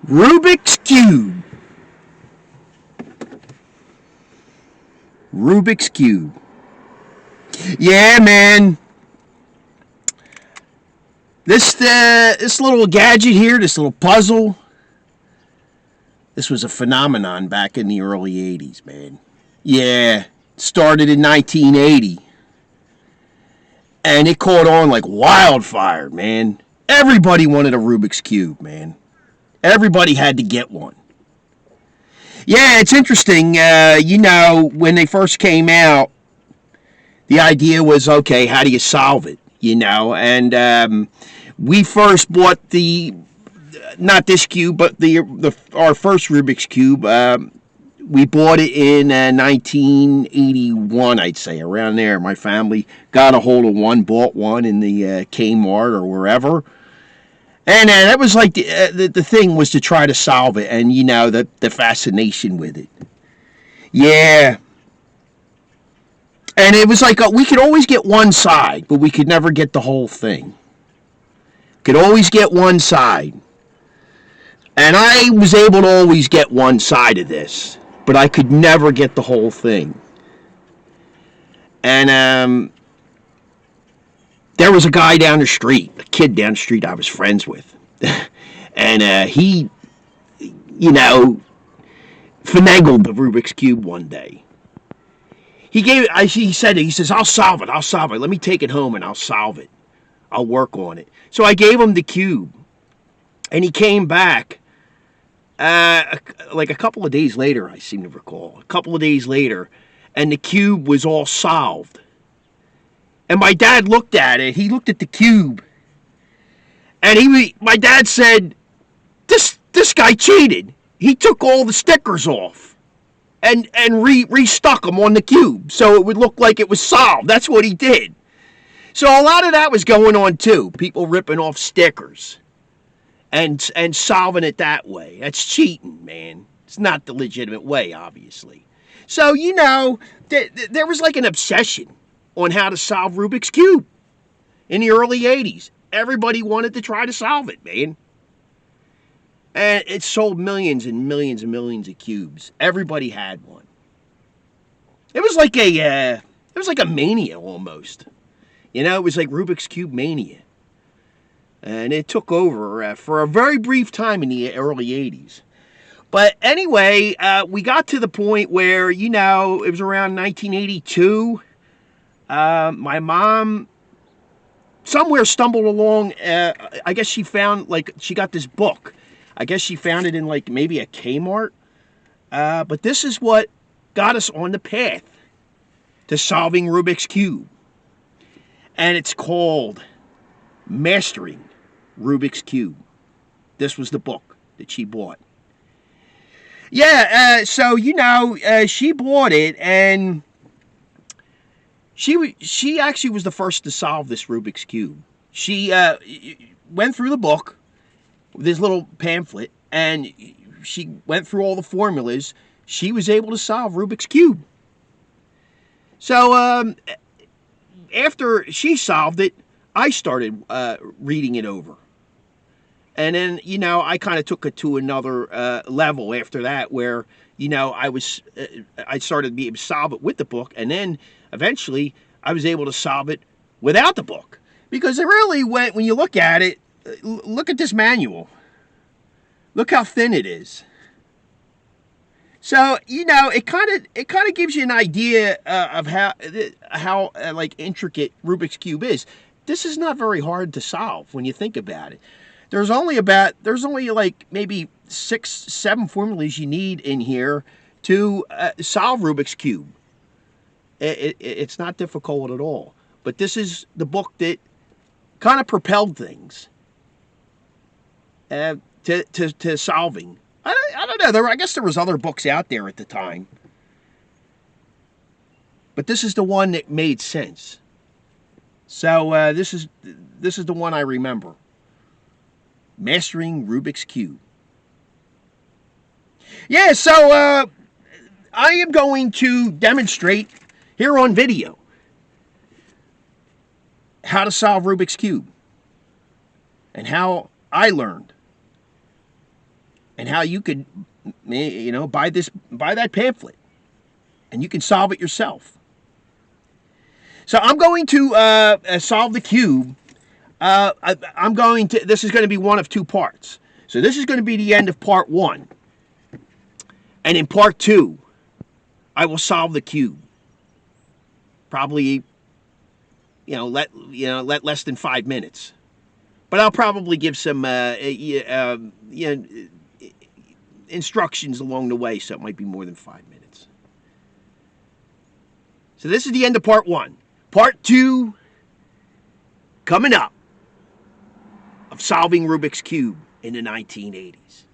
Rubik's Cube. Rubik's Cube. Yeah, man. This little gadget here, this little puzzle, this was a phenomenon back in the early 80s, man. Yeah, started in 1980. And it caught on like wildfire, man. Everybody wanted a Rubik's Cube, man. Everybody had to get one. Yeah, it's interesting. When they first came out, the idea was, okay, how do you solve it? And we first bought not this cube, but our first Rubik's Cube. We bought it in 1981, I'd say, around there. My family got a hold of one, bought one in the Kmart or wherever. And that was like the thing was to try to solve it, and the fascination with it. Yeah, and it was like we could always get one side, but we could never get the whole thing. Could always get one side, and I was able to always get one side of this, but I could never get the whole thing. And there was a guy down the street, a kid down the street I was friends with. And he, finagled the Rubik's Cube one day. He says, I'll solve it. Let me take it home and I'll solve it. I'll work on it. So I gave him the cube. And he came back, like a couple of days later, I seem to recall. A couple of days later, and the cube was all solved. And my dad looked at it. He looked at the cube. And my dad said, this guy cheated. He took all the stickers off and restuck them on the cube so it would look like it was solved. That's what he did. So a lot of that was going on too. People ripping off stickers and solving it that way. That's cheating, man. It's not the legitimate way, obviously. So, there was like an obsession on how to solve Rubik's Cube in the early 80s. Everybody wanted to try to solve it, man. And it sold millions and millions and millions of cubes. Everybody had one. It was like a mania almost. It was like Rubik's Cube mania. And it took over for a very brief time in the early 80s. But anyway, we got to the point where, it was around 1982. My mom somewhere stumbled along. I guess she found, she got this book. I guess she found it in, maybe a Kmart. But this is what got us on the path to solving Rubik's Cube. And it's called Mastering Rubik's Cube. This was the book that she bought. Yeah, so, she bought it, and she actually was the first to solve this Rubik's Cube. She went through the book, this little pamphlet, and she went through all the formulas. She was able to solve Rubik's Cube. So after she solved it, I started reading it over. And then, I kind of took it to another level after that where, I started to be able to solve it with the book. And then eventually I was able to solve it without the book. Because it really went, when you look at it, look at this manual. Look how thin it is. So, it kind of gives you an idea of how intricate Rubik's Cube is. This is not very hard to solve when you think about it. There's only maybe 6, 7 formulas you need in here to solve Rubik's Cube. It's not difficult at all. But this is the book that kind of propelled things to solving. I don't know. I guess there was other books out there at the time. But this is the one that made sense. So this is the one I remember. Mastering Rubik's Cube. Yeah, so I am going to demonstrate here on video how to solve Rubik's Cube and how I learned and how you could, buy that pamphlet, and you can solve it yourself. So I'm going to solve the cube. This is going to be one of two parts. So this is going to be the end of part 1. And in part 2, I will solve the cube. Probably, let less than 5 minutes. But I'll probably give some instructions along the way, so it might be more than 5 minutes. So this is the end of part 1. Part 2 coming up of solving Rubik's Cube in the 1980s.